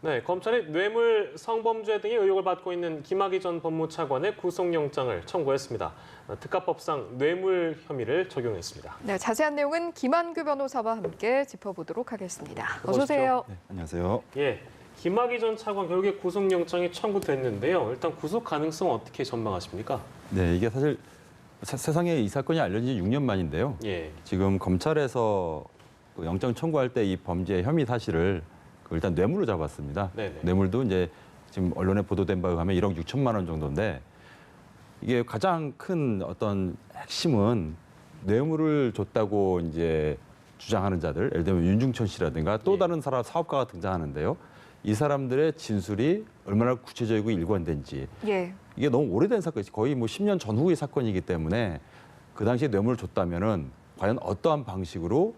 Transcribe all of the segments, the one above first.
네, 검찰이 뇌물, 성범죄 등의 의혹을 받고 있는 김학의 전 법무차관의 구속영장을 청구했습니다. 특가법상 뇌물 혐의를 적용했습니다. 네, 자세한 내용은 김한규 변호사와 함께 짚어보도록 하겠습니다. 어서 오세요. 네, 안녕하세요. 예, 김학의 전 차관 결국에 구속영장이 청구됐는데요. 일단 구속 가능성 어떻게 전망하십니까? 네, 이게 사실 세상에 이 사건이 알려진 지 6년 만인데요. 예, 지금 검찰에서 영장 청구할 때 이 범죄 혐의 사실을 일단 뇌물로 잡았습니다. 네네. 뇌물도 이제 지금 언론에 보도된 바에 의하면 1억 6천만 원 정도인데 이게 가장 큰 어떤 핵심은 뇌물을 줬다고 이제 주장하는 자들, 예를 들면 윤중천 씨라든가 또 다른 사람 사업가가 등장하는데요. 이 사람들의 진술이 얼마나 구체적이고 일관된지 예. 이게 너무 오래된 사건이 거의 뭐 10년 전후의 사건이기 때문에 그 당시에 뇌물을 줬다면은 과연 어떠한 방식으로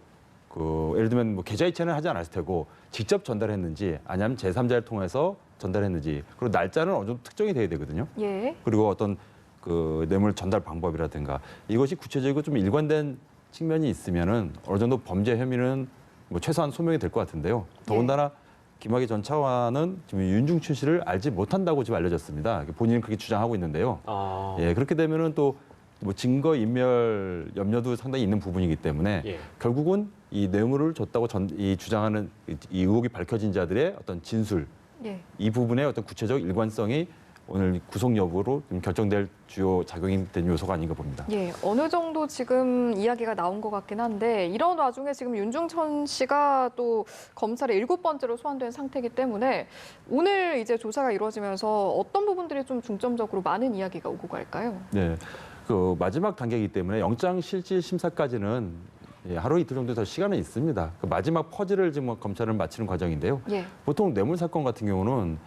예를 들면 뭐 계좌이체는 하지 않았을 테고 직접 전달했는지 아니면 제3자를 통해서 전달했는지 그리고 날짜는 어느 정도 특정이 돼야 되거든요. 예. 그리고 어떤 그 뇌물 전달 방법이라든가 이것이 구체적이고 좀 일관된 측면이 있으면은 어느 정도 범죄 혐의는 뭐 최소한 소명이 될 것 같은데요. 더군다나 김학의 전 차관은 지금 윤중천 씨를 알지 못한다고 지금 알려졌습니다. 본인은 그렇게 주장하고 있는데요. 예, 그렇게 되면은 또 뭐 증거 인멸 염려도 상당히 있는 부분이기 때문에 예. 결국은 이 뇌물을 줬다고 이 주장하는 이 의혹이 밝혀진 자들의 어떤 진술 예. 이 부분의 어떤 구체적 일관성이 오늘 구속 여부로 결정될 주요 작용이 된 요소가 아닌가 봅니다. 예, 어느 정도 지금 이야기가 나온 것 같긴 한데 이런 와중에 지금 윤중천 씨가 또 검찰에 7번째로 소환된 상태이기 때문에 오늘 이제 조사가 이루어지면서 어떤 부분들이 좀 중점적으로 많은 이야기가 오고 갈까요? 네, 그 마지막 단계이기 때문에 영장 실질 심사까지는 하루 이틀 정도 더 시간은 있습니다. 그 마지막 퍼즐을 지금 검찰은 마치는 과정인데요. 예. 보통 뇌물 사건 같은 경우는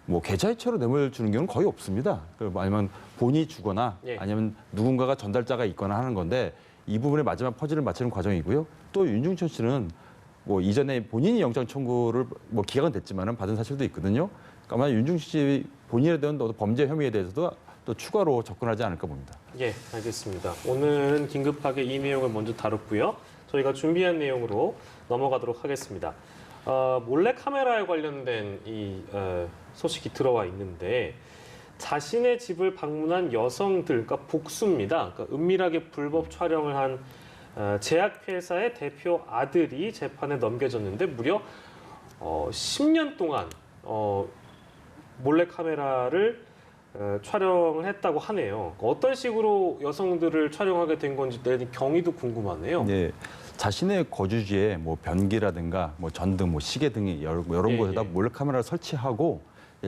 뭐 계좌이체로 뇌물 주는 경우는 거의 없습니다. 아니면 본인이 주거나 예. 아니면 누군가가 전달자가 있거나 하는 건데 이 부분의 마지막 퍼즐을 마치는 과정이고요. 또 윤중천 씨는 뭐 이전에 본인이 영장 청구를 뭐 기각은 됐지만은 받은 사실도 있거든요. 그러니까 아마 윤중천 씨 본인에 대한 범죄 혐의에 대해서도 또 추가로 접근하지 않을까 봅니다. 예, 알겠습니다. 오늘은 긴급하게 이 내용을 먼저 다뤘고요. 저희가 준비한 내용으로 넘어가도록 하겠습니다. 몰래카메라에 관련된 이 소식이 들어와 있는데 자신의 집을 방문한 여성들, 그러니까 복수입니다. 그러니까 은밀하게 불법 촬영을 한 제약회사의 대표 아들이 재판에 넘겨졌는데 무려 10년 동안 몰래카메라를 촬영을 했다고 하네요. 어떤 식으로 여성들을 촬영하게 된 건지 내 경위도 궁금하네요. 네, 자신의 거주지에 뭐 변기라든가 뭐 전등, 뭐 시계 등이 여러 곳에다 몰래카메라를 설치하고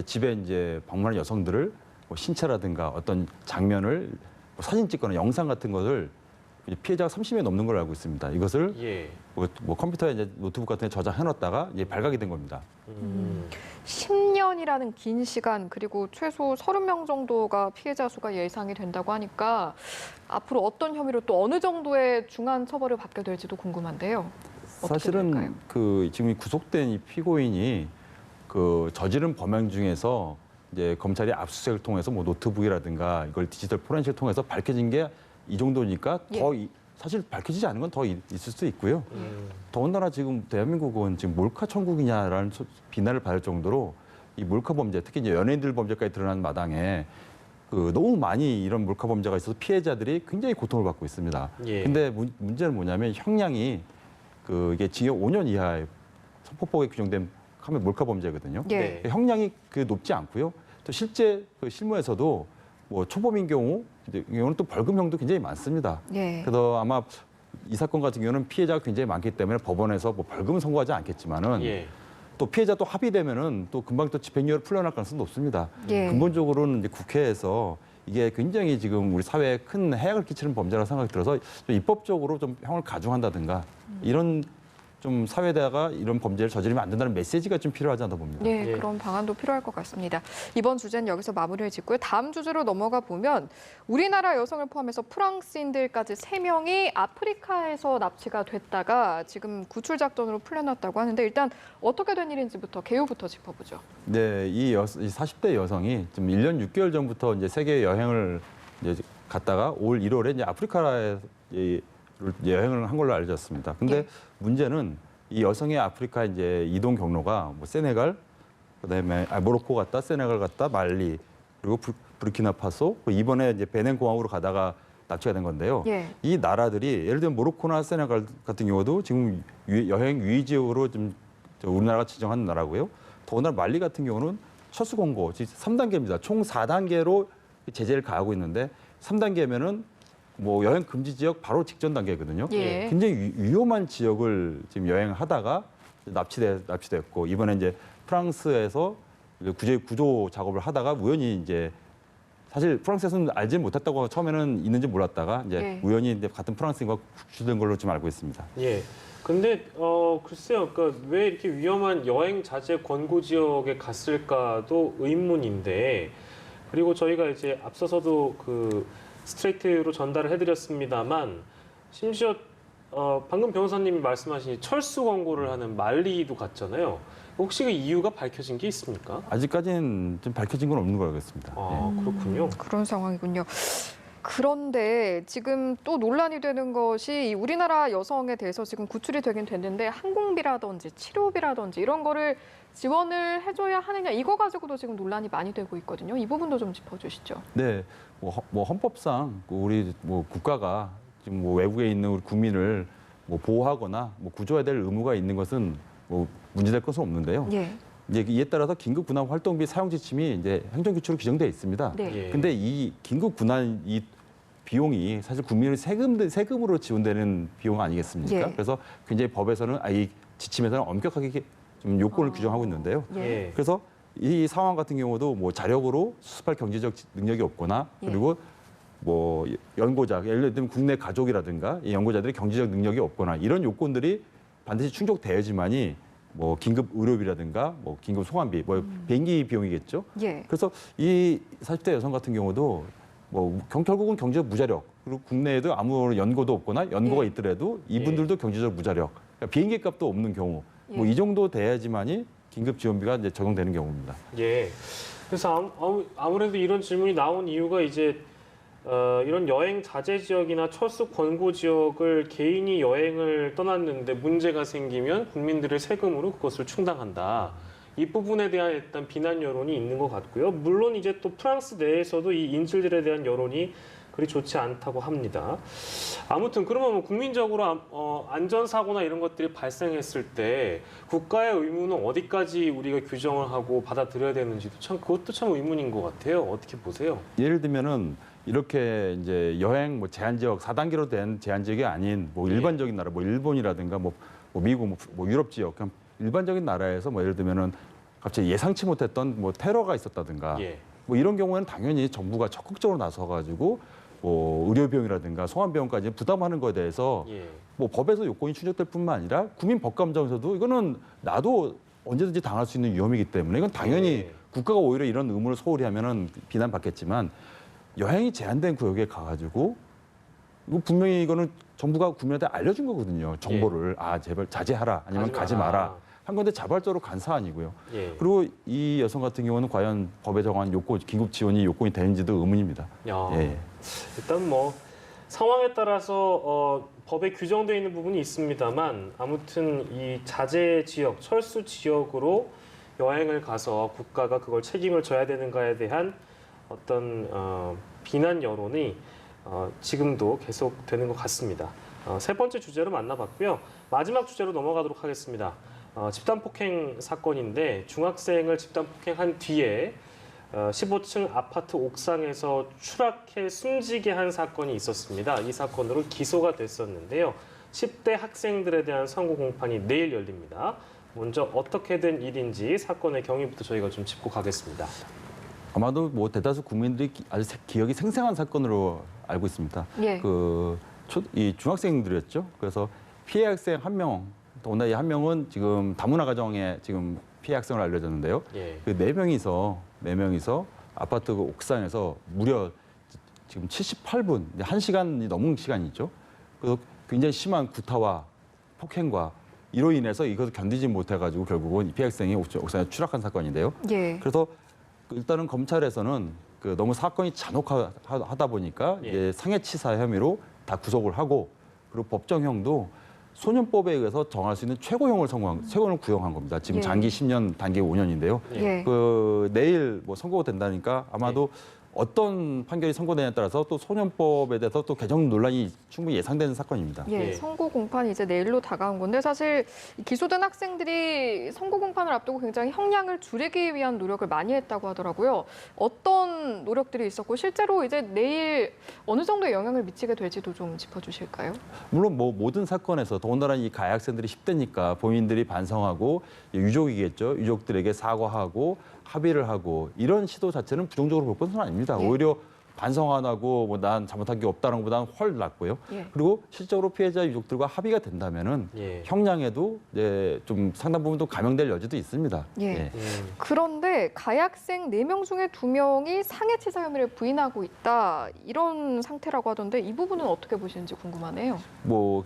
집에 이제 방문한 여성들을 뭐 신체라든가 어떤 장면을 뭐 사진 찍거나 영상 같은 것을 피해자가 30명 넘는 걸로 알고 있습니다. 이것을 뭐 컴퓨터에 이제 노트북 같은 데 저장해놨다가 이제 발각이 된 겁니다. 10년이라는 긴 시간 그리고 최소 30명 정도가 피해자 수가 예상이 된다고 하니까 앞으로 어떤 혐의로 또 어느 정도의 중한 처벌을 받게 될지도 궁금한데요. 사실은 될까요? 지금 구속된 이 피고인이 저지른 범행 중에서 이제 검찰이 압수수색을 통해서 뭐 노트북이라든가 이걸 디지털 포렌식을 통해서 밝혀진 게 이 정도니까 더 사실 밝혀지지 않은 건 더 있을 수 있고요. 더군다나 지금 대한민국은 지금 몰카 천국이냐라는 비난을 받을 정도로 이 몰카 범죄, 특히 이제 연예인들 범죄까지 드러난 마당에 너무 많이 이런 몰카 범죄가 있어서 피해자들이 굉장히 고통을 받고 있습니다. 근데 문제는 뭐냐면 형량이 이게 징역 5년 이하의 선포법에 규정된 몰카 범죄거든요. 예. 형량이 높지 않고요. 또 실제 실무에서도 뭐 초범인 경우는 또 벌금형도 굉장히 많습니다. 예. 그래서 아마 이 사건 같은 경우는 피해자가 굉장히 많기 때문에 법원에서 뭐 벌금은 선고하지 않겠지만은 또 피해자 또 합의되면은 또 금방 또 집행유예로 풀려날 가능성도 높습니다. 근본적으로는 이제 국회에서 이게 굉장히 지금 우리 사회에 큰 해악을 끼치는 범죄라고 생각이 들어서 좀 입법적으로 좀 형을 가중한다든가 이런 좀 사회에다가 이런 범죄를 저지르면 안 된다는 메시지가 좀 필요하지 않나 봅니다. 네, 그런 방안도 필요할 것 같습니다. 이번 주제는 여기서 마무리를 짓고요. 다음 주제로 넘어가 보면 우리나라 여성을 포함해서 프랑스인들까지 3명이 아프리카에서 납치가 됐다가 지금 구출 작전으로 풀려났다고 하는데 일단 어떻게 된 일인지부터 개요부터 짚어보죠. 네, 이 40대 여성이 지금 1년 6개월 전부터 이제 세계 여행을 이제 갔다가 올 1월에 이제 아프리카에 여행을 한 걸로 알려졌습니다. 근데 문제는 이 여성의 아프리카 이제 이동 경로가 뭐 세네갈, 그다음에 모로코 갔다, 세네갈 갔다, 말리, 그리고 부르키나파소, 이번에 이제 베넨 공화국으로 가다가 납치가 된 건데요. 예. 이 나라들이 예를 들면 모로코나 세네갈 같은 경우도 지금 여행 유의 지역으로 좀 우리나라가 지정한 나라고요. 더군다나 말리 같은 경우는 철수 권고 3단계입니다. 총 4단계로 제재를 가하고 있는데 3단계면은 뭐 여행 금지 지역 바로 직전 단계거든요. 예. 굉장히 위험한 지역을 지금 여행하다가 납치됐고 이번에 이제 프랑스에서 구조 작업을 하다가 우연히 이제 사실 프랑스에서는 알지 못했다고 처음에는 있는지 몰랐다가 이제 예. 우연히 이제 같은 프랑스인과 구출된 걸로 좀 알고 있습니다. 예. 근데 글쎄요, 그러니까 왜 이렇게 위험한 여행 자제 권고 지역에 갔을까도 의문인데, 그리고 저희가 이제 앞서서도 그 스트레이트로 전달을 해드렸습니다만, 심지어 방금 변호사님이 말씀하신 철수 권고를 하는 말리도 갔잖아요. 혹시 그 이유가 밝혀진 게 있습니까? 아직까지는 좀 밝혀진 건 없는 걸로 알겠습니다. 아, 그렇군요. 그런 상황이군요. 그런데 지금 또 논란이 되는 것이 이 우리나라 여성에 대해서 지금 구출이 되긴 됐는데 항공비라든지 치료비라든지 이런 거를 지원을 해줘야 하느냐 이거 가지고도 지금 논란이 많이 되고 있거든요. 이 부분도 좀 짚어주시죠. 네, 뭐 헌법상 우리 뭐 국가가 지금 뭐 외국에 있는 우리 국민을 뭐 보호하거나 뭐 구조해야 될 의무가 있는 것은 뭐 문제될 것은 없는데요. 예. 이제 이에 따라서 긴급 군함 활동비 사용 지침이 이제 행정규칙으로 규정돼 있습니다. 네. 예. 근데 이 긴급 군함 이 비용이 사실 국민의 세금으로 지원되는 비용 아니겠습니까? 예. 그래서 굉장히 법에서는 이 지침에서는 엄격하게 좀 요건을 규정하고 있는데요. 예. 예. 그래서 이 상황 같은 경우도 뭐 자력으로 수습할 경제적 능력이 없거나 예. 그리고 뭐 연고자 예를 들면 국내 가족이라든가 이 연고자들의 경제적 능력이 없거나 이런 요건들이 반드시 충족돼야지만이 뭐 긴급 의료비라든가 뭐 긴급 소환비 뭐 비행기 비용이겠죠. 예. 그래서 이 40대 여성 같은 경우도 뭐 결국은 경제적 무자력 그리고 국내에도 아무 연고도 없거나 연고가 예. 있더라도 이분들도 경제적 무자력 그러니까 비행기 값도 없는 경우 뭐 예. 이 정도 돼야지만이 긴급 지원비가 이제 적용되는 경우입니다. 예. 그래서 아무래도 이런 질문이 나온 이유가 이제 이런 여행 자제 지역이나 철수 권고 지역을 개인이 여행을 떠났는데 문제가 생기면 국민들의 세금으로 그것을 충당한다. 이 부분에 대한 일단 비난 여론이 있는 것 같고요. 물론 이제 또 프랑스 내에서도 이 인질들에 대한 여론이 그리 좋지 않다고 합니다. 아무튼 그러면 뭐 국민적으로 안전사고나 이런 것들이 발생했을 때 국가의 의무는 어디까지 우리가 규정을 하고 받아들여야 되는지도 참 그것도 참 의문인 것 같아요. 어떻게 보세요? 예를 들면은 이렇게 이제 여행 뭐 제한 지역 4단계로 된 제한 지역이 아닌 뭐 일반적인 나라 뭐 일본이라든가 뭐 미국 뭐 유럽 지역 그냥 일반적인 나라에서 뭐 예를 들면은 갑자기 예상치 못했던 뭐 테러가 있었다든가 예. 뭐 이런 경우에는 당연히 정부가 적극적으로 나서 가지고 뭐 의료 비용이라든가 소환 비용까지 부담하는 거에 대해서 예. 뭐 법에서 요건이 충족될 뿐만 아니라 국민 법감정에서도 이거는 나도 언제든지 당할 수 있는 위험이기 때문에 이건 당연히 예. 국가가 오히려 이런 의무를 소홀히 하면은 비난받겠지만 여행이 제한된 구역에 가가지고 이거 분명히 이거는 정부가 국민한테 알려준 거거든요. 정보를 제발 자제하라 아니면 가지 마라 한 건데 자발적으로 간 사안이고요. 예. 그리고 이 여성 같은 경우는 과연 법에 정한 요건 긴급 지원이 요건이 되는지도 의문입니다. 야. 예. 일단 뭐 상황에 따라서 법에 규정되어 있는 부분이 있습니다만 아무튼 이 자제 지역, 철수 지역으로 여행을 가서 국가가 그걸 책임을 져야 되는가에 대한 어떤 비난 여론이 지금도 계속되는 것 같습니다. 세 번째 주제로 만나봤고요. 마지막 주제로 넘어가도록 하겠습니다. 집단 폭행 사건인데 중학생을 집단 폭행한 뒤에 15층 아파트 옥상에서 추락해 숨지게 한 사건이 있었습니다. 이 사건으로 기소가 됐었는데요. 10대 학생들에 대한 선고 공판이 내일 열립니다. 먼저 어떻게 된 일인지 사건의 경위부터 저희가 좀 짚고 가겠습니다. 아마도 뭐 대다수 국민들이 아주 기억이 생생한 사건으로 알고 있습니다. 예. 이 중학생들이었죠. 그래서 피해 학생 한 명, 더구나 이 한 명은 지금 다문화 가정에 지금 피해 학생으로 알려졌는데요. 예. 그 네 명이서 아파트 그 옥상에서 무려 지금 78분, 1시간이 넘은 시간이죠. 그래서 굉장히 심한 구타와 폭행과 이로 인해서 이것을 견디지 못해가지고 결국은 이 피해 학생이 옥상에 추락한 사건인데요. 예. 그래서 일단은 검찰에서는 너무 사건이 잔혹하다 보니까 예. 이제 상해치사 혐의로 다 구속을 하고 그리고 법정형도 소년법에 의해서 정할 수 있는 최고형을 구형한 겁니다. 지금 예. 장기 10년, 단기 5년인데요. 예. 내일 뭐 선고가 된다니까 아마도 어떤 판결이 선고되냐에 따라서 또 소년법에 대해서 또 개정 논란이 충분히 예상되는 사건입니다. 예, 예. 선고 공판이 이제 내일로 다가온 건데 사실 기소된 학생들이 선고 공판을 앞두고 굉장히 형량을 줄이기 위한 노력을 많이 했다고 하더라고요. 어떤 노력들이 있었고 실제로 이제 내일 어느 정도의 영향을 미치게 될지도 좀 짚어주실까요? 물론 뭐 모든 사건에서 더군다나 이 가해 학생들이 10대니까 본인들이 반성하고 유족이겠죠. 유족들에게 사과하고 합의를 하고 이런 시도 자체는 부정적으로 볼 것은 아닙니다. 예. 오히려 반성 안 하고 뭐 난 잘못한 게 없다는 것보다는 훨 낫고요. 예. 그리고 실적으로 피해자 유족들과 합의가 된다면은 예. 형량에도 이제 좀 상당 부분 또 감형될 여지도 있습니다. 예. 그런데 가해 학생 4명 중에 2명이 상해치사 혐의를 부인하고 있다. 이런 상태라고 하던데 이 부분은 어떻게 보시는지 궁금하네요. 뭐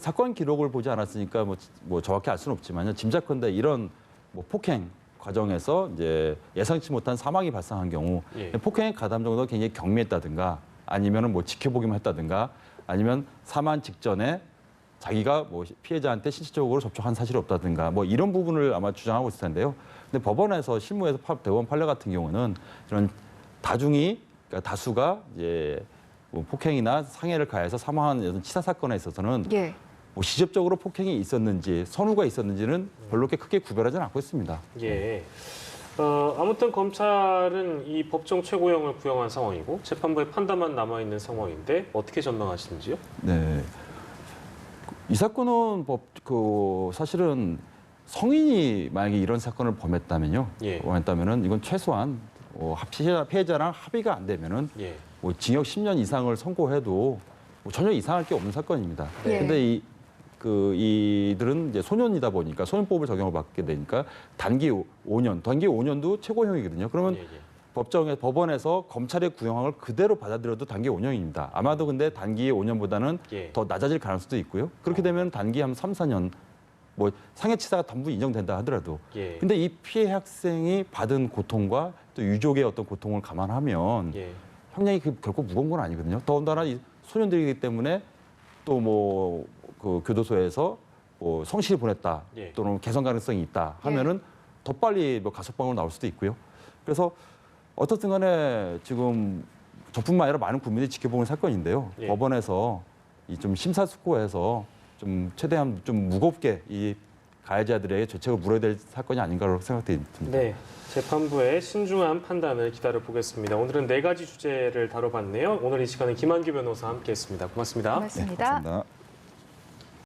사건 기록을 보지 않았으니까 뭐 정확히 알 수는 없지만요. 짐작컨대 이런 뭐 폭행 과정에서 이제 예상치 못한 사망이 발생한 경우 예. 폭행에 가담 정도가 굉장히 경미했다든가 아니면은 뭐 지켜보기만 했다든가 아니면 사망 직전에 자기가 뭐 피해자한테 신체적으로 접촉한 사실이 없다든가 뭐 이런 부분을 아마 주장하고 있을 텐데요. 근데 법원에서 실무에서 대법원 판례 같은 경우는 이런 그러니까 다수가 이제 뭐 폭행이나 상해를 가해서 사망한 이런 치사 사건에 있어서는 예. 뭐 시접적으로 폭행이 있었는지 선후가 있었는지는 별로 크게 구별하지는 않고 있습니다. 예. 아무튼 검찰은 이 법정 최고형을 구형한 상황이고 재판부의 판단만 남아 있는 상황인데 어떻게 전망하시는지요? 네. 이 사건은 사실은 성인이 만약에 이런 사건을 범했다면요. 예. 범했다면은 이건 최소한 피해자랑 합의가 안 되면은 예. 뭐 징역 10년 이상을 선고해도 뭐 전혀 이상할 게 없는 사건입니다. 예. 근데 이들은 이제 소년이다 보니까 소년법을 적용을 받게 되니까 단기 5년도 최고형이거든요. 그러면 예, 예. 법원에서 검찰의 구형을 그대로 받아들여도 단기 5년입니다. 아마도 근데 단기 5년보다는 예. 더 낮아질 가능성도 있고요. 그렇게 되면 단기 한 3, 4년 뭐 상해치사가 전부 인정된다 하더라도 예. 근데 이 피해 학생이 받은 고통과 또 유족의 어떤 고통을 감안하면 예. 형량이 결코 무거운 건 아니거든요. 더군다나 이 소년들이기 때문에 또 뭐 그 교도소에서 뭐 성실히 보냈다 예. 또는 개선 가능성이 있다 하면은 더 빨리 뭐 가석방으로 나올 수도 있고요. 그래서 어떻든 간에 지금 저뿐만 아니라 많은 국민들이 지켜보는 사건인데요. 예. 법원에서 이 좀 심사숙고해서 좀 최대한 좀 무겁게 이 가해자들에게 죄책을 물어야 될 사건이 아닌가로 생각됩니다. 네. 재판부의 신중한 판단을 기다려 보겠습니다. 오늘은 4가지 주제를 다뤄봤네요. 오늘 이 시간에 김한규 변호사와 함께했습니다. 고맙습니다. 고맙습니다. 네, 고맙습니다.